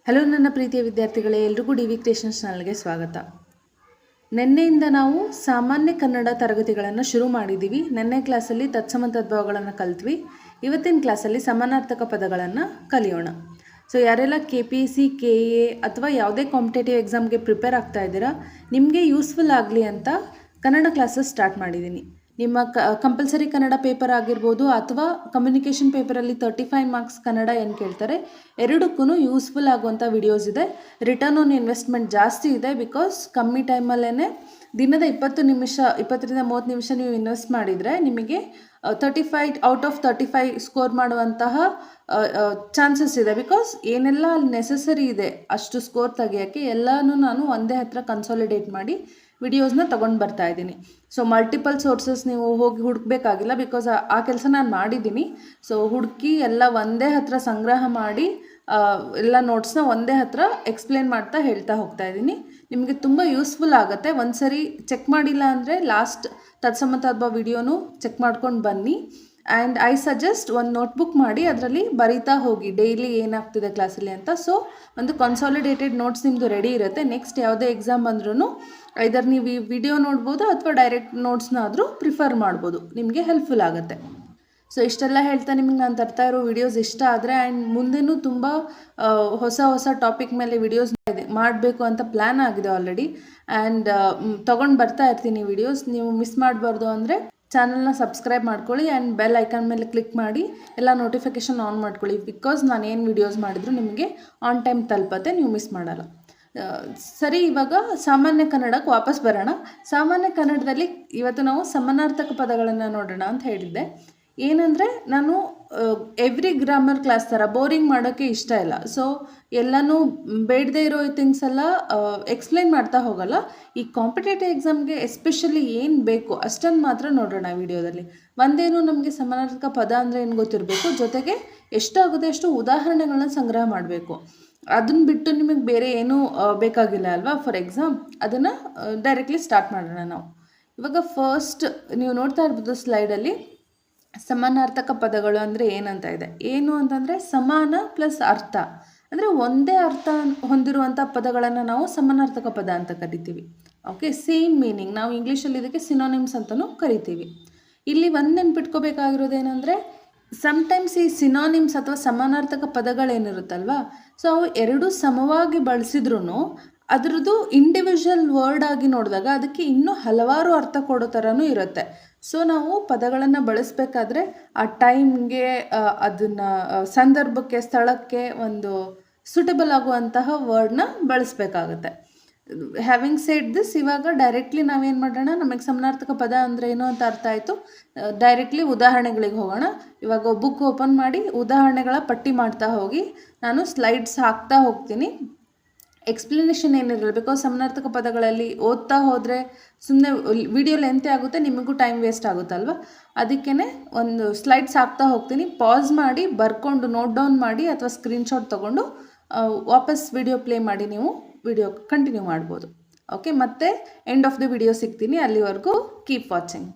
Hello ನನ್ನ ಪ್ರೀತಿಯ ವಿದ್ಯಾರ್ಥಿಗಳೇ, ಎಲ್ರಿಗೂ ಡಿ.ವಿ. ಕ್ರಿಯೇಷನ್ಸ್ ಚಾನಲ್ಗೆ ಸ್ವಾಗತ. ನಿನ್ನೆಯಿಂದ ನಾವು ಸಾಮಾನ್ಯ ಕನ್ನಡ ತರಗತಿಗಳನ್ನು ಶುರು ಮಾಡಿದ್ದೀವಿ. ನಿನ್ನೆ ಕ್ಲಾಸಲ್ಲಿ ತತ್ಸಮ ತದ್ಭವಗಳನ್ನು ಕಲ್ತ್ವಿ. ಇವತ್ತಿನ ಕ್ಲಾಸಲ್ಲಿ ಸಮಾನಾರ್ಥಕ ಪದಗಳನ್ನು ಕಲಿಯೋಣ. ಸೊ ಯಾರೆಲ್ಲ KPSC, KA ಅಥವಾ ಯಾವುದೇ ಕಾಂಪಿಟೇಟಿವ್ ಎಕ್ಸಾಮ್ಗೆ ಪ್ರಿಪೇರ್ ಆಗ್ತಾ ಇದ್ದೀರಾ, ನಿಮಗೆ ಯೂಸ್ಫುಲ್ ಆಗಲಿ ಅಂತ ಕನ್ನಡ ಕ್ಲಾಸಸ್ ಸ್ಟಾರ್ಟ್ ಮಾಡಿದ್ದೀನಿ. ನಿಮ್ಮ ಕಂಪಲ್ಸರಿ ಕನ್ನಡ ಪೇಪರ್ ಆಗಿರ್ಬೋದು ಅಥವಾ ಕಮ್ಯುನಿಕೇಷನ್ ಪೇಪರಲ್ಲಿ 35 ಮಾರ್ಕ್ಸ್ ಕನ್ನಡ ಏನು ಕೇಳ್ತಾರೆ, ಎರಡಕ್ಕೂ ಯೂಸ್ಫುಲ್ ಆಗುವಂಥ ವಿಡಿಯೋಸ್ ಇದೆ. ರಿಟರ್ನ್ ಆನ್ ಇನ್ವೆಸ್ಟ್ಮೆಂಟ್ ಜಾಸ್ತಿ ಇದೆ, ಬಿಕಾಸ್ ಕಮ್ಮಿ ಟೈಮಲ್ಲೇ ದಿನದ 20 ನಿಮಿಷ 20ರಿಂದ 30 ನಿಮಿಷ ನೀವು ಇನ್ವೆಸ್ಟ್ ಮಾಡಿದರೆ ನಿಮಗೆ 35 ಔಟ್ ಆಫ್ 35 ಸ್ಕೋರ್ ಮಾಡುವಂತಹ ಚಾನ್ಸಸ್ ಇದೆ. ಬಿಕಾಸ್ ಏನೆಲ್ಲ ಅಲ್ಲಿ ನೆಸಸರಿ ಇದೆ ಅಷ್ಟು ಸ್ಕೋರ್ ತೆಗಿಯೋಕ್ಕೆ ಎಲ್ಲನೂ ನಾನು ಒಂದೇ ಹತ್ರ ಕನ್ಸಾಲಿಡೇಟ್ ಮಾಡಿ ವಿಡಿಯೋಸ್ನ ತೊಗೊಂಡು ಬರ್ತಾ ಇದ್ದೀನಿ. ಸೊ ಮಲ್ಟಿಪಲ್ ಸೋರ್ಸಸ್ ನೀವು ಹೋಗಿ ಹುಡುಕಬೇಕಾಗಿಲ್ಲ, ಬಿಕಾಸ್ ಆ ಕೆಲಸ ನಾನು ಮಾಡಿದ್ದೀನಿ. ಸೊ ಹುಡುಕಿ ಎಲ್ಲ ಒಂದೇ ಹತ್ರ ಸಂಗ್ರಹ ಮಾಡಿ ಎಲ್ಲ ನೋಟ್ಸ್ನ ಒಂದೇ ಹತ್ರ ಎಕ್ಸ್ಪ್ಲೇನ್ ಮಾಡ್ತಾ ಹೇಳ್ತಾ ಹೋಗ್ತಾ ಇದ್ದೀನಿ. ನಿಮಗೆ ತುಂಬ ಯೂಸ್ಫುಲ್ ಆಗುತ್ತೆ. ಒಂದು ಸರಿ ಚೆಕ್ ಮಾಡಿಲ್ಲ ಅಂದರೆ ಲಾಸ್ಟ್ ತತ್ಸಮ ತದ್ಭವ ವಿಡಿಯೋನು ಚೆಕ್ ಮಾಡ್ಕೊಂಡು ಬನ್ನಿ. ಆ್ಯಂಡ್ ಐ ಸಜೆಸ್ಟ್ ಒಂದು ನೋಟ್ಬುಕ್ ಮಾಡಿ ಅದರಲ್ಲಿ ಬರೀತಾ ಹೋಗಿ ಡೈಲಿ ಏನಾಗ್ತಿದೆ ಕ್ಲಾಸಲ್ಲಿ ಅಂತ. ಸೊ ಒಂದು ಕನ್ಸಾಲಿಡೇಟೆಡ್ ನೋಟ್ಸ್ ನಿಮ್ಮದು ರೆಡಿ ಇರುತ್ತೆ. ನೆಕ್ಸ್ಟ್ ಯಾವುದೇ ಎಕ್ಸಾಮ್ ಬಂದ್ರೂ ಐದರ್ ನೀವು ಈ ವಿಡಿಯೋ ನೋಡ್ಬೋದು ಅಥವಾ ಡೈರೆಕ್ಟ್ ನೋಟ್ಸ್ನ ಆದರೂ ಪ್ರಿಫರ್ ಮಾಡ್ಬೋದು, ನಿಮಗೆ ಹೆಲ್ಪ್ಫುಲ್ ಆಗುತ್ತೆ. ಸೊ ಇಷ್ಟೆಲ್ಲ ಹೇಳ್ತಾ ನಿಮಗೆ ನಾನು ತರ್ತಾ ಇರೋ ವಿಡಿಯೋಸ್ ಇಷ್ಟ ಆದರೆ ಆ್ಯಂಡ್ ಮುಂದೆನೂ ತುಂಬ ಹೊಸ ಟಾಪಿಕ್ ಮೇಲೆ ವಿಡಿಯೋಸ್ ಮಾಡಬೇಕು ಅಂತ ಪ್ಲ್ಯಾನ್ ಆಗಿದೆ ಆಲ್ರೆಡಿ. ಆ್ಯಂಡ್ ತೊಗೊಂಡು ಬರ್ತಾ ಇರ್ತೀನಿ ವಿಡಿಯೋಸ್. ನೀವು ಮಿಸ್ ಮಾಡಬಾರ್ದು ಅಂದರೆ ಚಾನಲ್ನ ಸಬ್ಸ್ಕ್ರೈಬ್ ಮಾಡ್ಕೊಳ್ಳಿ ಆ್ಯಂಡ್ ಬೆಲ್ ಐಕಾನ್ ಮೇಲೆ ಕ್ಲಿಕ್ ಮಾಡಿ ಎಲ್ಲ ನೋಟಿಫಿಕೇಷನ್ ಆನ್ ಮಾಡ್ಕೊಳ್ಳಿ. ಬಿಕಾಸ್ ನಾನು ಏನು ವಿಡಿಯೋಸ್ ಮಾಡಿದ್ರು ನಿಮಗೆ ಆನ್ ಟೈಮ್ ತಲುಪತ್ತೆ, ನೀವು ಮಿಸ್ ಮಾಡಲ್ಲ. ಸರಿ, ಇವಾಗ ಸಾಮಾನ್ಯ ಕನ್ನಡಕ್ಕೆ ವಾಪಸ್ ಬರೋಣ. ಸಾಮಾನ್ಯ ಕನ್ನಡದಲ್ಲಿ ಇವತ್ತು ನಾವು ಸಮಾನಾರ್ಥಕ ಪದಗಳನ್ನು ನೋಡೋಣ ಅಂತ ಹೇಳಿದ್ದೆ. ಏನಂದರೆ ನಾನು ಎವ್ರಿ ಗ್ರಾಮರ್ ಕ್ಲಾಸ್ ಥರ ಬೋರಿಂಗ್ ಮಾಡೋಕ್ಕೆ ಇಷ್ಟ ಇಲ್ಲ. ಸೊ ಎಲ್ಲನೂ ಬೇಡದೇ ಇರೋ ಥಿಂಗ್ಸ್ ಎಲ್ಲ ಎಕ್ಸ್ಪ್ಲೈನ್ ಮಾಡ್ತಾ ಹೋಗಲ್ಲ. ಈ ಕಾಂಪಿಟೇಟಿವ್ ಎಕ್ಸಾಮ್ಗೆ ಎಸ್ಪೆಷಲಿ ಏನು ಬೇಕು ಅಷ್ಟನ್ನು ಮಾತ್ರ ನೋಡೋಣ ವಿಡಿಯೋದಲ್ಲಿ. ಒಂದೇನು ನಮಗೆ ಸಮಾನಾರ್ಥಕ ಪದ ಅಂದರೆ ಏನು ಗೊತ್ತಿರಬೇಕು, ಜೊತೆಗೆ ಎಷ್ಟಾಗುತ್ತೆ ಅಷ್ಟು ಉದಾಹರಣೆಗಳನ್ನ ಸಂಗ್ರಹ ಮಾಡಬೇಕು. ಅದನ್ನು ಬಿಟ್ಟು ನಿಮಗೆ ಬೇರೆ ಏನೂ ಬೇಕಾಗಿಲ್ಲ ಅಲ್ವಾ ಫಾರ್ ಎಕ್ಸಾಮ್. ಅದನ್ನು ಡೈರೆಕ್ಟ್ಲಿ ಸ್ಟಾರ್ಟ್ ಮಾಡೋಣ ನಾವು. ಇವಾಗ ಫಸ್ಟ್ ನೀವು ನೋಡ್ತಾ ಇರ್ಬೋದು ಸ್ಲೈಡಲ್ಲಿ ಸಮಾನಾರ್ಥಕ ಪದಗಳು ಅಂದರೆ ಏನಂತ ಇದೆ. ಏನು ಅಂತಂದರೆ ಸಮಾನ ಪ್ಲಸ್ ಅರ್ಥ, ಅಂದರೆ ಒಂದೇ ಅರ್ಥ ಹೊಂದಿರುವಂಥ ಪದಗಳನ್ನು ನಾವು ಸಮಾನಾರ್ಥಕ ಪದ ಅಂತ ಕರಿತೀವಿ. Okay, same meaning. ನಾವು ಇಂಗ್ಲೀಷಲ್ಲಿ ಇದಕ್ಕೆ ಸಿನೋನಿಮ್ಸ್ ಅಂತಲೂ ಕರಿತೀವಿ. ಇಲ್ಲಿ ಒಂದು ನೆನ್ಪಿಟ್ಕೋಬೇಕಾಗಿರೋದೇನೆಂದರೆ ಸಮ್ಟೈಮ್ಸ್ ಈ ಸಿನೋನಿಮ್ಸ್ ಅಥವಾ ಸಮಾನಾರ್ಥಕ ಪದಗಳೇನಿರುತ್ತಲ್ವ, ಸೊ ಅವು ಎರಡೂ ಸಮವಾಗಿ ಬಳಸಿದ್ರೂ ಅದರದ್ದು ಇಂಡಿವಿಜುವಲ್ ವರ್ಡ್ ಆಗಿ ನೋಡಿದಾಗ ಅದಕ್ಕೆ ಇನ್ನೂ ಹಲವಾರು ಅರ್ಥ ಕೊಡೋ ಥರನೂ ಇರುತ್ತೆ. ಸೊ ನಾವು ಪದಗಳನ್ನು ಬಳಸಬೇಕಾದ್ರೆ ಆ ಟೈಮ್ಗೆ, ಅದನ್ನು ಸಂದರ್ಭಕ್ಕೆ, ಸ್ಥಳಕ್ಕೆ ಒಂದು ಸೂಟಬಲ್ ಆಗುವಂತಹ ವರ್ಡ್ನ ಬಳಸಬೇಕಾಗುತ್ತೆ. ಹ್ಯಾವಿಂಗ್ ಸೆಡ್ ದಿಸ್, ಇವಾಗ ಡೈರೆಕ್ಟ್ಲಿ ನಾವೇನು ಮಾಡೋಣ, ನಮಗೆ ಸಮಾನಾರ್ಥಕ ಪದ ಅಂದರೆ ಏನು ಅಂತ ಅರ್ಥ ಆಯಿತು. ಡೈರೆಕ್ಟ್ಲಿ ಉದಾಹರಣೆಗಳಿಗೆ ಹೋಗೋಣ. ಇವಾಗ ಬುಕ್ ಓಪನ್ ಮಾಡಿ ಉದಾಹರಣೆಗಳ ಪಟ್ಟಿ ಮಾಡ್ತಾ ಹೋಗಿ ನಾನು ಸ್ಲೈಡ್ಸ್ ಹಾಕ್ತಾ ಹೋಗ್ತೀನಿ. ಎಕ್ಸ್ಪ್ಲನೇಷನ್ ಏನಿರಲ್ಲ, ಬಿಕಾಸ್ ಸಮಾನಾರ್ಥಕ ಪದಗಳಲ್ಲಿ ಓದ್ತಾ ಹೋದರೆ ಸುಮ್ಮನೆ ವಿಡಿಯೋ ಲೆಂತೆ ಆಗುತ್ತೆ, ನಿಮಗೂ ಟೈಮ್ ವೇಸ್ಟ್ ಆಗುತ್ತಲ್ವ. ಅದಕ್ಕೇ ಒಂದು ಸ್ಲೈಡ್ಸ್ ಹಾಕ್ತಾ ಹೋಗ್ತೀನಿ. ಪಾಸ್ ಮಾಡಿ ಬರ್ಕೊಂಡು ನೋಟ್ ಡೌನ್ ಮಾಡಿ ಅಥವಾ ಸ್ಕ್ರೀನ್ಶಾಟ್ ತೊಗೊಂಡು ವಾಪಸ್ ವಿಡಿಯೋ ಪ್ಲೇ ಮಾಡಿ ನೀವು ವಿಡಿಯೋ ಕಂಟಿನ್ಯೂ ಮಾಡ್ಬೋದು. ಓಕೆ, ಮತ್ತೆ ಎಂಡ್ ಆಫ್ ದ ವಿಡಿಯೋ ಸಿಗ್ತೀನಿ. ಅಲ್ಲಿವರೆಗೂ ಕೀಪ್ ವಾಚಿಂಗ್.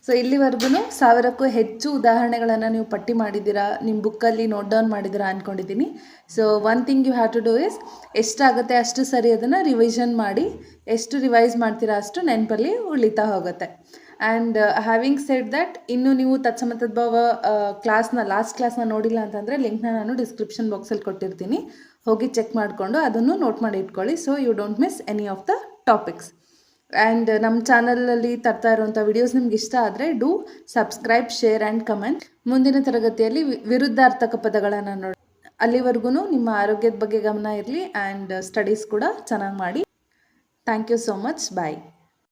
ಸೊ ಇಲ್ಲಿವರೆಗೂ 1000ಕ್ಕೂ ಹೆಚ್ಚು ಉದಾಹರಣೆಗಳನ್ನು ನೀವು ಪಟ್ಟಿ ಮಾಡಿದ್ದೀರಾ, ನಿಮ್ಮ ಬುಕ್ಕಲ್ಲಿ ನೋಟ್ ಡೌನ್ ಮಾಡಿದ್ದೀರಾ ಅಂದ್ಕೊಂಡಿದ್ದೀನಿ. So one thing you have to do is ಎಷ್ಟಾಗುತ್ತೆ ಅಷ್ಟು ಸರಿ ಅದನ್ನು ರಿವಿಷನ್ ಮಾಡಿ. ಎಷ್ಟು ರಿವೈಸ್ ಮಾಡ್ತೀರಾ ಅಷ್ಟು ನೆನಪಲ್ಲಿ ಉಳಿತಾ ಹೋಗುತ್ತೆ. ಆ್ಯಂಡ್ ಹ್ಯಾವಿಂಗ್ ಸೆಡ್ ದ್ಯಾಟ್, ಇನ್ನು ನೀವು ತತ್ಸಮ ತದ್ಭವ ಲಾಸ್ಟ್ ಕ್ಲಾಸ್ನ ನೋಡಿಲ್ಲ ಅಂತಂದರೆ ಲಿಂಕ್ನ ನಾನು ಡಿಸ್ಕ್ರಿಪ್ಷನ್ ಬಾಕ್ಸಲ್ಲಿ ಕೊಟ್ಟಿರ್ತೀನಿ, ಹೋಗಿ ಚೆಕ್ ಮಾಡಿಕೊಂಡು ಅದನ್ನು ನೋಟ್ ಮಾಡಿ ಇಟ್ಕೊಳ್ಳಿ. So you don't miss any of the topics. And ನಮ್ಮ ಚಾನಲಲ್ಲಿ ತರ್ತಾ ಇರುವಂಥ ವಿಡಿಯೋಸ್ ನಿಮ್ಗೆ ಇಷ್ಟ ಆದರೆ do subscribe, share and comment. ಮುಂದಿನ ತರಗತಿಯಲ್ಲಿ ವಿರುದ್ಧಾರ್ಥಕ ಪದಗಳನ್ನು ನೋಡಿ. ಅಲ್ಲಿವರೆಗೂ ನಿಮ್ಮ ಆರೋಗ್ಯದ ಬಗ್ಗೆ ಗಮನ ಇರಲಿ ಆ್ಯಂಡ್ ಸ್ಟಡೀಸ್ ಕೂಡ ಚೆನ್ನಾಗಿ ಮಾಡಿ. Thank you so much. Bye.